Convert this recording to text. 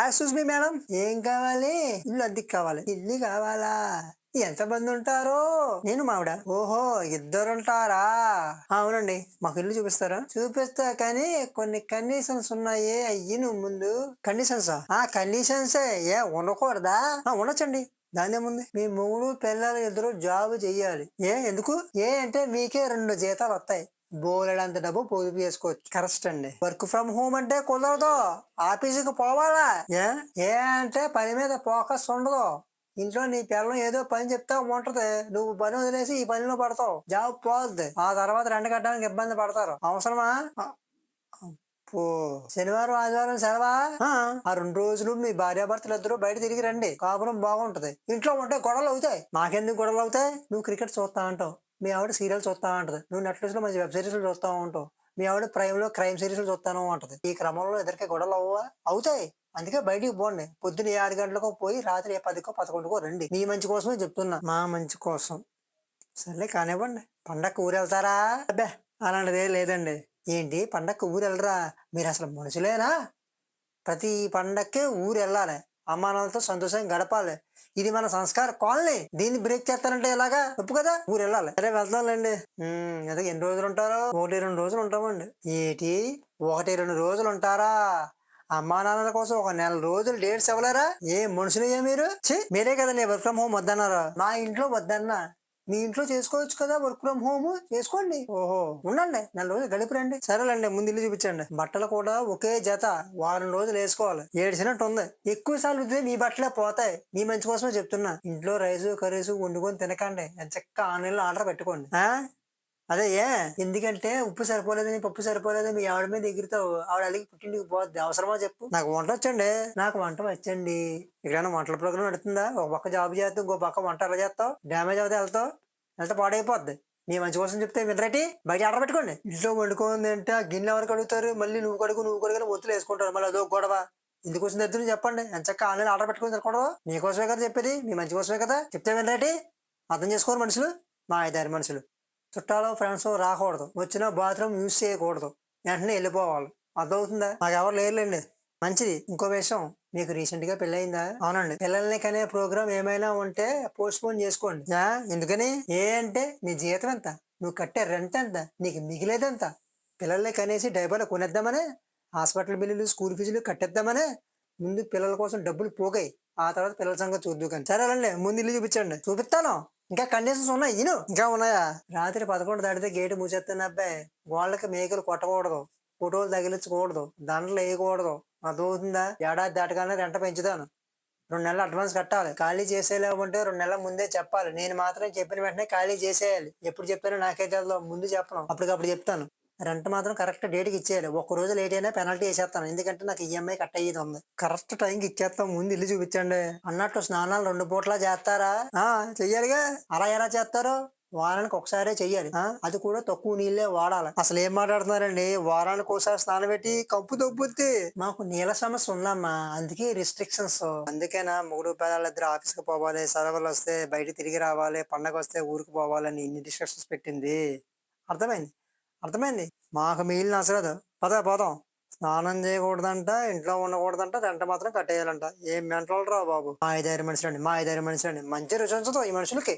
Excuse me madam, ఏం కావాలి? ఇల్లు అద్దెకి కావాలి. ఇల్లు కావాలా? ఎంతమంది ఉంటారు? నేను మావిడ. ఓహో, ఇద్దరుంటారా? అవునండి. మాకు ఇల్లు చూపిస్తారా? చూపిస్తా, కానీ కొన్ని కండిషన్స్ ఉన్నాయి. అయ్యి నువ్వు ముందు కండిషన్సా? కండిషన్సే. ఏ ఉండకూడదా? ఉండొచ్చండి. దాన్నేముంది? మీ మొగుడు పిల్లలు ఇద్దరు జాబ్ చెయ్యాలి. ఎందుకు? అంటే మీకే 2 జీతాలు వస్తాయి. బోలెడంత డబ్బు పొదుపు చేసుకోవచ్చు. కరెక్ట్ అండి. వర్క్ ఫ్రమ్ హోమ్ అంటే కుదరదు. ఆఫీసుకి పోవాలా? అంటే పని మీద ఫోకస్ ఉండదు. ఇంట్లో నీ పిల్లం ఏదో పని చెప్తా ఉంటది, నువ్వు పని వదిలేసి ఈ పనిలో పడతావు, జాబ్ పోద్ది. ఆ తర్వాత రెంట్ కట్టడానికి ఇబ్బంది పడతారు. అవసరమా? అప్పో, శనివారం ఆదివారం సెలవా? ఆ 2 రోజులు మీ భార్యాభర్తలు ఇద్దరు బయట తిరిగి రండి, కాపురం బాగుంటది. ఇంట్లో ఉంటే గొడవలు అవుతాయి. నాకెందుకు గొడవలు అవుతాయి? నువ్వు క్రికెట్ చూస్తా అంటావు, మీ ఆవిడ సీరియల్ చూస్తా ఉంటది, నువ్వు నెట్ఫ్లిక్స్ లో మంచి వెబ్ సిరీస్ చూస్తా ఉంటావు, మీ ఆవిడ ప్రైమ్ లో క్రైమ్ సిరీస్ చూస్తాను ఉంటది. ఈ క్రమంలో ఇద్దరికి గొడవలు అవ్వవా? అవుతాయి. అందుకే బయటికి పోండి. పొద్దున్న 6 గంటలకు పోయి రాత్రి 10కో 11కో రండి. నీ మంచి కోసమే చెప్తున్నా. మా మంచి కోసం. సర్లే కానివ్వండి. పండక్కి ఊరు వెళ్తారా? అబ్బే, అలాంటిదే లేదండి. ఏంటి పండక్కి ఊరు వెళ్ళరా? మీరు అసలు మనుషులేనా? ప్రతి పండక్కి ఊరు వెళ్ళాలి, అమ్మానాలతో సంతోషంగా గడపాలి. ఇది మన సంస్కార కాలనీ. దీన్ని బ్రేక్ చేస్తారంటే ఎలాగా? తప్పు కదా. ఊరు వెళ్ళాలి. సరే వెళ్తాంలేండి. అదే ఎన్ని రోజులు ఉంటారో? 1-2 రోజులు ఉంటామండి. ఏంటి 1-2 రోజులు ఉంటారా? అమ్మా నాన్నల కోసం 1 నెల రోజులు డేట్స్ ఇవ్వలేరా? ఏ మనుషులయ్యా మీరు? మీరే కదండి వర్క్ ఫ్రమ్ హోమ్ వద్దన్నారు. మా ఇంట్లో వద్దన్నా. మీ ఇంట్లో చేసుకోవచ్చు కదా వర్క్ ఫ్రమ్ హోమ్, చేసుకోండి. ఓహో, ఉండండి, 4 రోజులు గడిపి రండి. సరేలేండి, ముందు ఇల్లు చూపించండి. బట్టలు కూడా ఒకే జత వారం రోజులు వేసుకోవాలి. ఏడ్చినట్టు ఉంది. ఎక్కువ సార్లు ఉద్దే మీ బట్టలే పోతాయి. మీ మంచి కోసమే చెప్తున్నా. ఇంట్లో రైసు కర్రీసు వండుకొని తినకండి, చక్క ఆన్లైన్ లో ఆర్డర్ పెట్టుకోండి. అదే ఎందుకంటే ఉప్పు సరిపోలేదని పప్పు సరిపోలేదని మీ ఆవిడ మీద ఎగురుతావు, ఆవిడ అలిగి పుట్టింటికి పోద్ది. అవసరమా చెప్పు? నాకు వంట వచ్చండి. నాకు వంట వచ్చండి. ఇక్కడైనా వంటల ప్రోగ్రామ్ నడుతుందా? ఒక పక్క జాబ్ చేస్తావు, ఇంకో పక్క వంట ఎలా చేస్తావు? డ్యామేజ్ అవుతా వెళ్తే పాడైపోద్ది. మీ మంచి కోసం చెప్తే వినరేటి? బయట ఆర్డర్ పెట్టుకోండి. ఇంట్లో వండుకోండి అంటే ఆ గిన్నెలు ఎవరికి అడుగుతారు? మళ్ళీ నువ్వు కడుగు ఒత్తులు వేసుకుంటారు, మళ్ళీ అదో గొడవ. ఎందుకు వచ్చింది ఎద్దుని చెప్పండి. ఎంచక్క ఆన్లైన్ ఆర్డర్ పెట్టుకుని తినకూడదు. మీకోసమే కదా చెప్పేది, మీ మంచి కోసమే కదా. చెప్తే వినరేటి? అర్థం చేసుకోరు మనుషులు, మా 5-6 మనుషులు. చుట్టాలు ఫ్రెండ్స్ రాకూడదు, వచ్చినా బాత్రూమ్ యూజ్ చేయకూడదు, వెంటనే వెళ్ళిపోవాలి. అర్థమవుతుందా? నాకు ఎవరు లేరులేండి. మంచిది. ఇంకో విషయం, మీకు రీసెంట్ గా పెళ్ళయిందా? అవునండి. పిల్లల్ని కనే ప్రోగ్రామ్ ఏమైనా ఉంటే పోస్ట్ పోన్ చేసుకోండి. ఎందుకని? అంటే నీ జీతం ఎంత, నువ్వు కట్టే రెంట్ ఎంత, నీకు మిగిలేదెంత? పిల్లల్ని కనేసి డైపర్లు కొనేద్దామనే, హాస్పిటల్ బిల్లులు స్కూల్ ఫీజులు కట్టేద్దామనే. ముందు పిల్లల కోసం డబ్బులు పోగాయి, ఆ తర్వాత పిల్లల సంగతి చూద్దు. కానీ సరేనండి, ముందు ఇల్లు చూపించండి. చూపిస్తాను. ఇంకా కండిషన్స్ ఉన్నాయి. ఇంకా ఉన్నాయా? రాత్రి 11 దాటితే గేటు మూసేస్తున్న అబ్బాయి. వాళ్ళకి మేకలు కొట్టకూడదు, ఫోటోలు తగిలించకూడదు, దండలు వేయకూడదు. అర్థమవుతుందా? ఏడాది దాటగానే రెంట పెంచుతాను. 2 నెలలు అడ్వాన్స్ కట్టాలి. ఖాళీ చేసేలేమంటే 2 నెలల ముందే చెప్పాలి. నేను మాత్రం చెప్పిన వెంటనే ఖాళీ చేసేయాలి. ఎప్పుడు చెప్పానో నాకే తెలియదు, ముందు చెప్పను, అప్పటికప్పుడు చెప్తాను. రెంట్ మాత్రం కరెక్ట్ డేట్కి ఇచ్చేయాలి. 1 రోజు లేట్ అయినా పెనాల్టీ వేసేస్తాను, ఎందుకంటే నాకు ఈఎంఐ కట్ అయ్యేది ఉంది. కరెక్ట్ టైంకి ఇచ్చేస్తాం. ముందు ఇల్లు చూపించండి. అన్నట్టు స్నానాలు 2 పూట్లా చేస్తారా? చెయ్యాలిగా. అలా ఎలా చేస్తారు? వారానికి ఒకసారే చెయ్యాలి, అది కూడా తక్కువ నీళ్ళే వాడాలి. అసలు ఏం మాట్లాడుతున్నారండి? వారానికి ఒకసారి స్నానం పెట్టి కంపు దొబ్బుద్ది. మాకు నీళ్ళ సమస్య ఉందమ్మా, అందుకే రిస్ట్రిక్షన్స్. అందుకేనా 3 పిల్లలిద్దరు ఆఫీస్కి పోవాలి, సెలవులు వస్తే బయట తిరిగి రావాలి, పండగ వస్తే ఊరికి పోవాలని ఇన్ని రిస్ట్రిక్షన్స్ పెట్టింది. అర్థమైంది? అర్థమైంది. మాకు మిగిలిన అసలు పోదాం. స్నానం చేయకూడదంట, ఇంట్లో ఉండకూడదంట, రెంట మాత్రం కట్టేయాలంట. ఏం మెంటల్ రా బాబు. మా 5-6 మనుషులండి, మంచి రుచి ఉంచదు ఈ మనుషులకి.